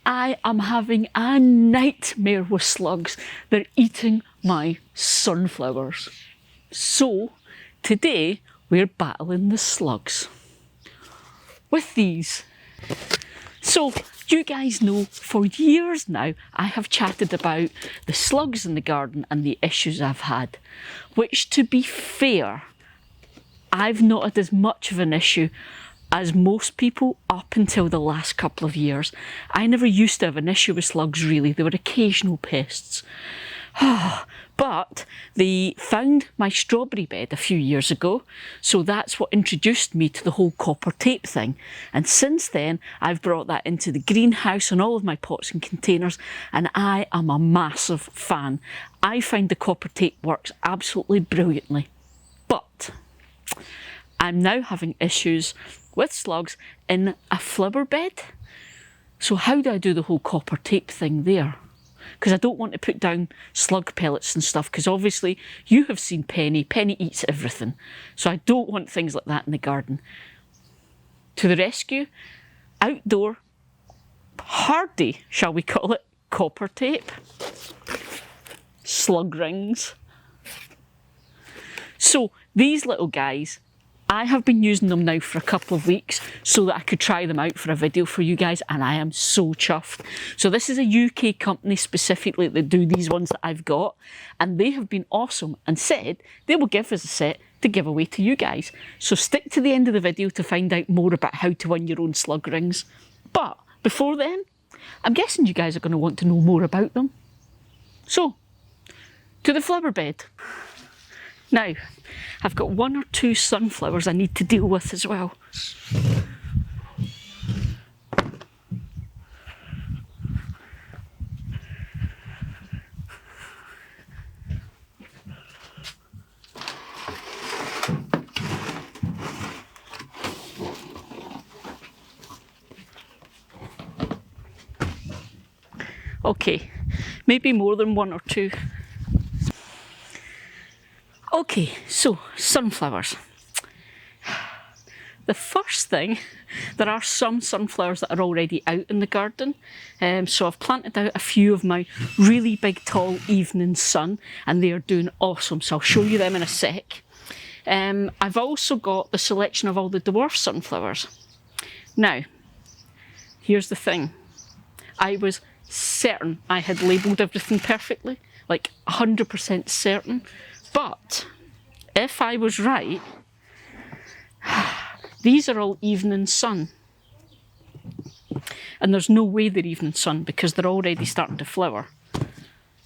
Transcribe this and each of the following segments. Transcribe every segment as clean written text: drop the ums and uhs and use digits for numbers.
I am having a nightmare with slugs. They're eating my sunflowers. So today we're battling the slugs with these. So you guys know for years now I have chatted about the slugs in the garden and the issues I've had, which, to be fair, I've not had as much of an issue as most people up until the last couple of years. I never used to have an issue with slugs really, they were occasional pests. But they found my strawberry bed a few years ago, so that's what introduced me to the whole copper tape thing. And since then, I've brought that into the greenhouse and all of my pots and containers, and I am a massive fan. I find the copper tape works absolutely brilliantly. But I'm now having issues with slugs in a flibber bed. So how do I do the whole copper tape thing there? Because I don't want to put down slug pellets and stuff, because obviously you have seen Penny. Penny eats everything. So I don't want things like that in the garden. To the rescue, outdoor, hardy, shall we call it, copper tape. Slug rings. So these little guys, I have been using them now for a couple of weeks so that I could try them out for a video for you guys, and I am so chuffed. So this is a UK company specifically that do these ones that I've got, and they have been awesome and said they will give us a set to give away to you guys. So stick to the end of the video to find out more about how to win your own slug rings. But before then, I'm guessing you guys are going to want to know more about them. So, to the flibber bed. Now, I've got 1 or 2 sunflowers I need to deal with as well. Okay, maybe more than 1 or 2. Okay, so sunflowers. The first thing, there are some sunflowers that are already out in the garden. So I've planted out a few of my really big, tall evening sun, and they are doing awesome. So I'll show you them in a sec. I've also got the selection of all the dwarf sunflowers. Now, here's the thing. I was certain I had labelled everything perfectly, like 100% certain. But if I was right, these are all evening sun. And there's no way they're evening sun because they're already starting to flower.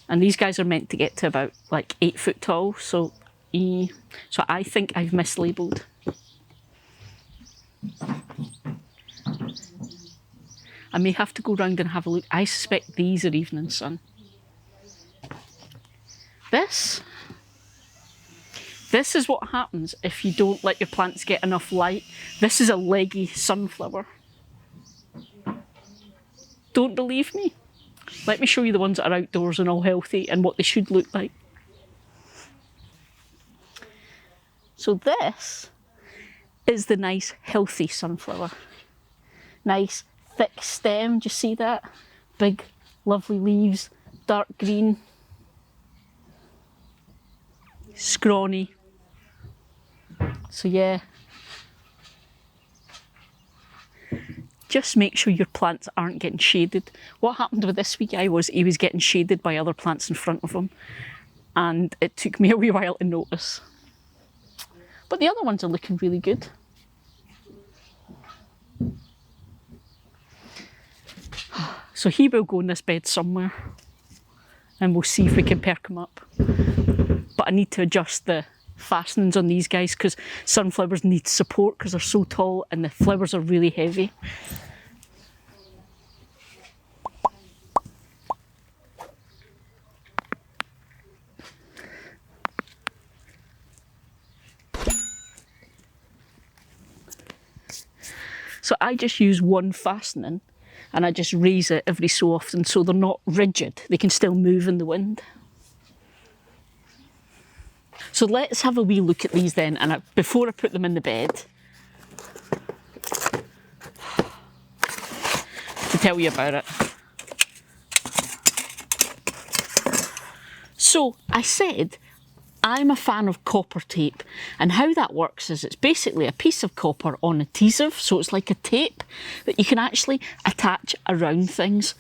And these guys are meant to get to about like 8 foot tall, so I think I've mislabelled. I may have to go round and have a look. I suspect these are evening sun. This is what happens if you don't let your plants get enough light. This is a leggy sunflower. Don't believe me? Let me show you the ones that are outdoors and all healthy and what they should look like. So this is the nice healthy sunflower. Nice thick stem, do you see that? Big lovely leaves, dark green. Scrawny. So yeah, just make sure your plants aren't getting shaded. What happened with this wee guy was he was getting shaded by other plants in front of him, and it took me a wee while to notice. But the other ones are looking really good. So he will go in this bed somewhere, and we'll see if we can perk him up. But I need to adjust the fastenings on these guys because sunflowers need support because they're so tall and the flowers are really heavy. So I just use one fastening and I just raise it every so often so they're not rigid. They can still move in the wind. So let's have a wee look at these then, and before I put them in the bed, to tell you about it. So I said I'm a fan of copper tape, and how that works is it's basically a piece of copper on adhesive, so it's like a tape that you can actually attach around things.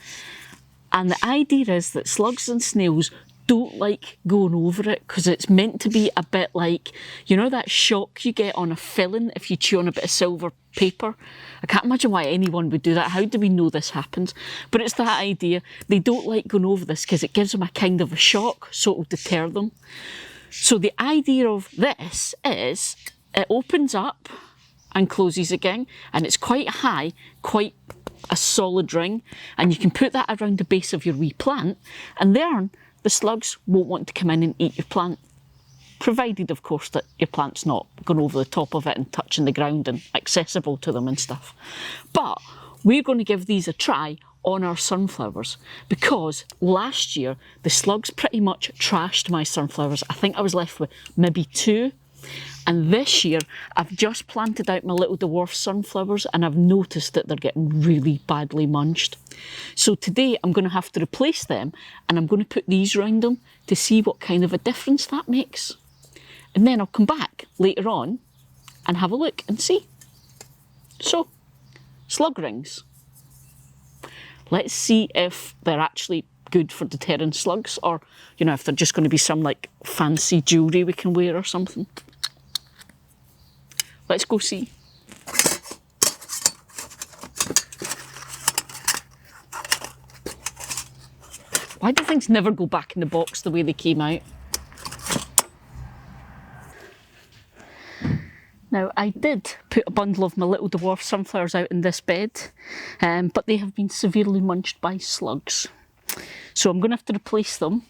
And the idea is that slugs and snails don't like going over it because it's meant to be a bit like, you know, that shock you get on a filling if you chew on a bit of silver paper. I can't imagine why anyone would do that. How do we know this happens? But it's that idea. They don't like going over this because it gives them a kind of a shock, so it'll deter them. So the idea of this is it opens up and closes again, and it's quite high, quite a solid ring, and you can put that around the base of your wee plant, and then the slugs won't want to come in and eat your plant, provided of course that your plant's not going over the top of it and touching the ground and accessible to them and stuff. But we're going to give these a try on our sunflowers because last year the slugs pretty much trashed my sunflowers. I think I was left with maybe 2. And this year, I've just planted out my little dwarf sunflowers and I've noticed that they're getting really badly munched. So today I'm going to have to replace them and I'm going to put these round them to see what kind of a difference that makes. And then I'll come back later on and have a look and see. So, slug rings. Let's see if they're actually good for deterring slugs, or, you know, if they're just going to be some like fancy jewellery we can wear or something. Let's go see. Why do things never go back in the box the way they came out? Now, I did put a bundle of my little dwarf sunflowers out in this bed, but they have been severely munched by slugs. So I'm going to have to replace them.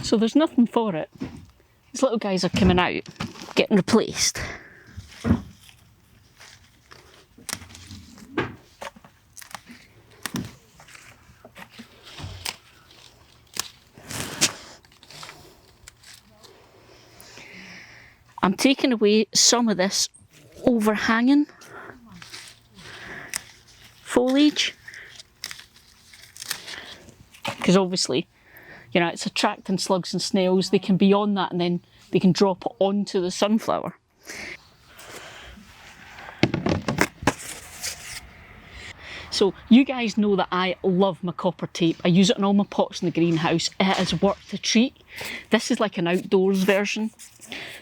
So there's nothing for it. These little guys are coming out, getting replaced. I'm taking away some of this overhanging foliage because obviously, you know, it's attracting slugs and snails. They can be on that and then they can drop onto the sunflower. So you guys know that I love my copper tape. I use it on all my pots in the greenhouse. It has worked a treat. This is like an outdoors version.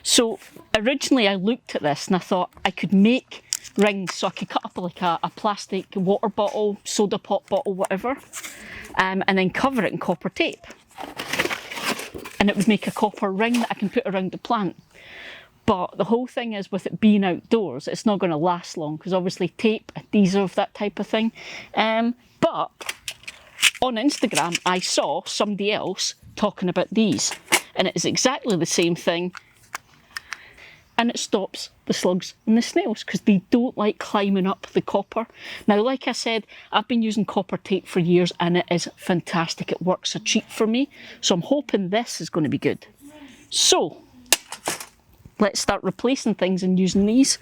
So originally I looked at this and I thought I could make rings, so I could cut up like a plastic water bottle, soda pop bottle, whatever, and then cover it in copper tape. And it would make a copper ring that I can put around the plant. But the whole thing is, with it being outdoors, it's not going to last long because obviously tape, adhesive, that type of thing. But on Instagram, I saw somebody else talking about these, and it is exactly the same thing. And it stops the slugs and the snails because they don't like climbing up the copper. Now, like I said, I've been using copper tape for years and it is fantastic. It works a treat for me. So I'm hoping this is going to be good. So let's start replacing things and using these.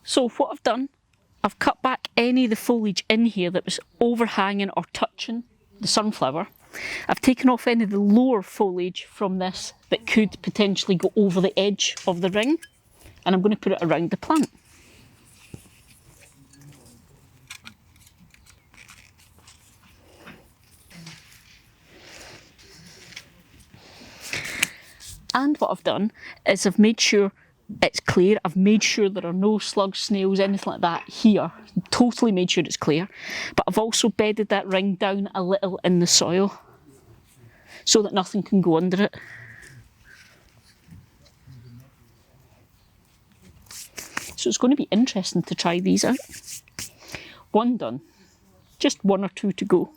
So what I've done, I've cut back any of the foliage in here that was overhanging or touching the sunflower. I've taken off any of the lower foliage from this that could potentially go over the edge of the ring, and I'm going to put it around the plant. And what I've done is I've made sure it's clear. I've made sure there are no slugs, snails, anything like that here. Totally made sure it's clear. But I've also bedded that ring down a little in the soil so that nothing can go under it. So it's going to be interesting to try these out. One done. Just one or two to go.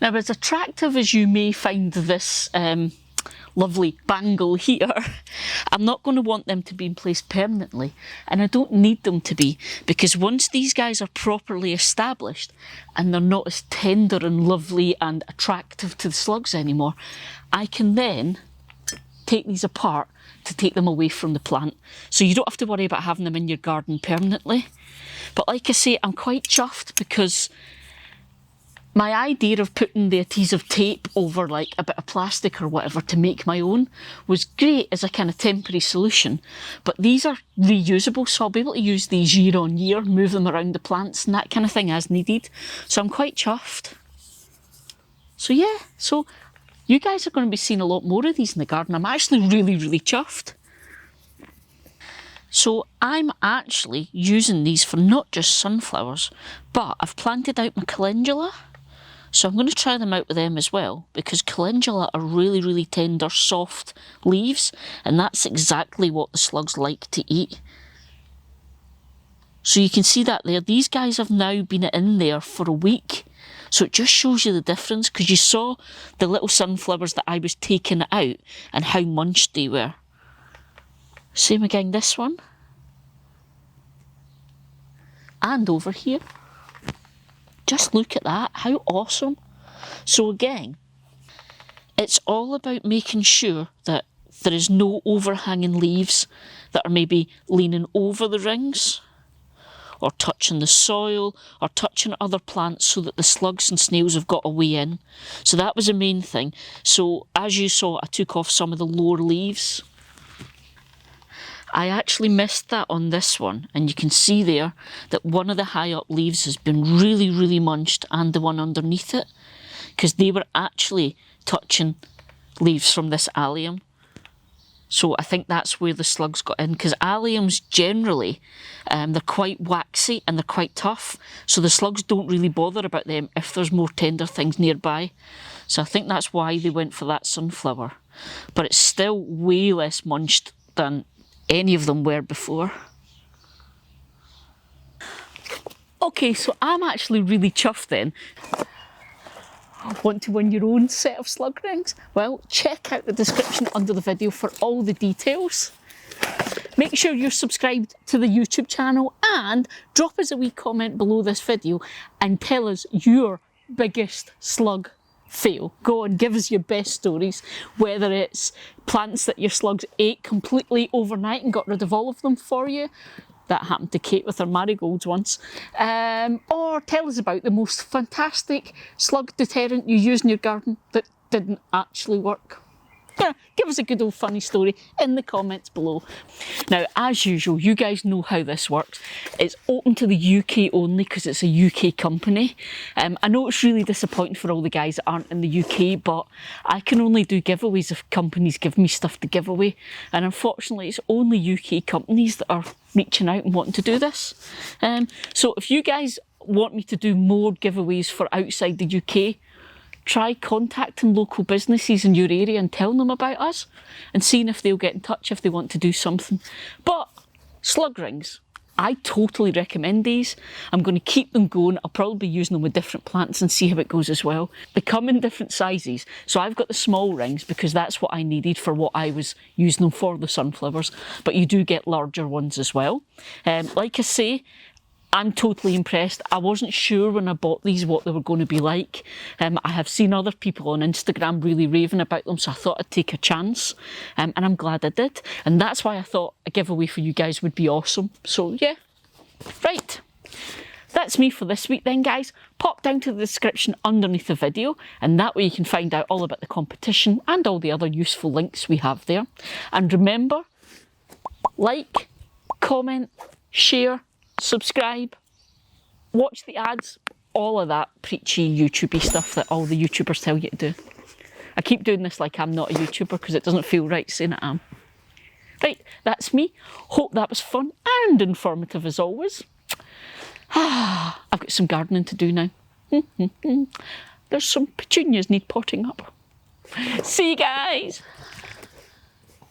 Now, as attractive as you may find this lovely bangle here, I'm not going to want them to be in place permanently, and I don't need them to be, because once these guys are properly established and they're not as tender and lovely and attractive to the slugs anymore, I can then take these apart to take them away from the plant. So you don't have to worry about having them in your garden permanently. But like I say, I'm quite chuffed because my idea of putting the adhesive tape over like a bit of plastic or whatever to make my own was great as a kind of temporary solution. But these are reusable, so I'll be able to use these year on year, move them around the plants and that kind of thing as needed. So I'm quite chuffed. So yeah, so you guys are going to be seeing a lot more of these in the garden. I'm actually really, really chuffed. So I'm actually using these for not just sunflowers, but I've planted out my calendula. So I'm going to try them out with them as well, because calendula are really, really tender, soft leaves, and that's exactly what the slugs like to eat. So you can see that there. These guys have now been in there for a week. So it just shows you the difference, because you saw the little sunflowers that I was taking out and how munched they were. Same again this one. And over here. Just look at that, how awesome. So again, it's all about making sure that there is no overhanging leaves that are maybe leaning over the rings or touching the soil or touching other plants so that the slugs and snails have got a way in. So that was the main thing. So as you saw, I took off some of the lower leaves. I actually missed that on this one, and you can see there that one of the high up leaves has been really, really munched, and the one underneath it, because they were actually touching leaves from this allium. So I think that's where the slugs got in, because alliums generally, they're quite waxy and they're quite tough, so the slugs don't really bother about them if there's more tender things nearby. So I think that's why they went for that sunflower. But it's still way less munched than any of them were before. Okay, so I'm actually really chuffed then. Want to win your own set of slug rings? Well, check out the description under the video for all the details. Make sure you're subscribed to the YouTube channel and drop us a wee comment below this video and tell us your biggest slug fail. Go on, give us your best stories, whether it's plants that your slugs ate completely overnight and got rid of all of them for you. That happened to Kate with her marigolds once. Or tell us about the most fantastic slug deterrent you used in your garden that didn't actually work. Yeah, give us a good old funny story in the comments below. Now, as usual, you guys know how this works. It's open to the UK only because it's a UK company. I know it's really disappointing for all the guys that aren't in the UK, but I can only do giveaways if companies give me stuff to give away. And unfortunately, it's only UK companies that are reaching out and wanting to do this. So if you guys want me to do more giveaways for outside the UK, try contacting local businesses in your area and telling them about us and seeing if they'll get in touch if they want to do something. But slug rings, I totally recommend these. I'm going to keep them going. I'll probably be using them with different plants and see how it goes as well. They come in different sizes. So I've got the small rings because that's what I needed for what I was using them for, the sunflowers. But you do get larger ones as well. Like I say, I'm totally impressed. I wasn't sure when I bought these what they were going to be like. I have seen other people on Instagram really raving about them, so I thought I'd take a chance, and I'm glad I did. And that's why I thought a giveaway for you guys would be awesome. So yeah, right. That's me for this week then, guys. Pop down to the description underneath the video, and that way you can find out all about the competition and all the other useful links we have there. And remember, like, comment, share, subscribe, watch the ads, all of that preachy YouTubey stuff that all the YouTubers tell you to do. I keep doing this like I'm not a YouTuber because it doesn't feel right saying I am. Right, that's me. Hope that was fun and informative as always. I've got some gardening to do now. There's some petunias need potting up. See you guys.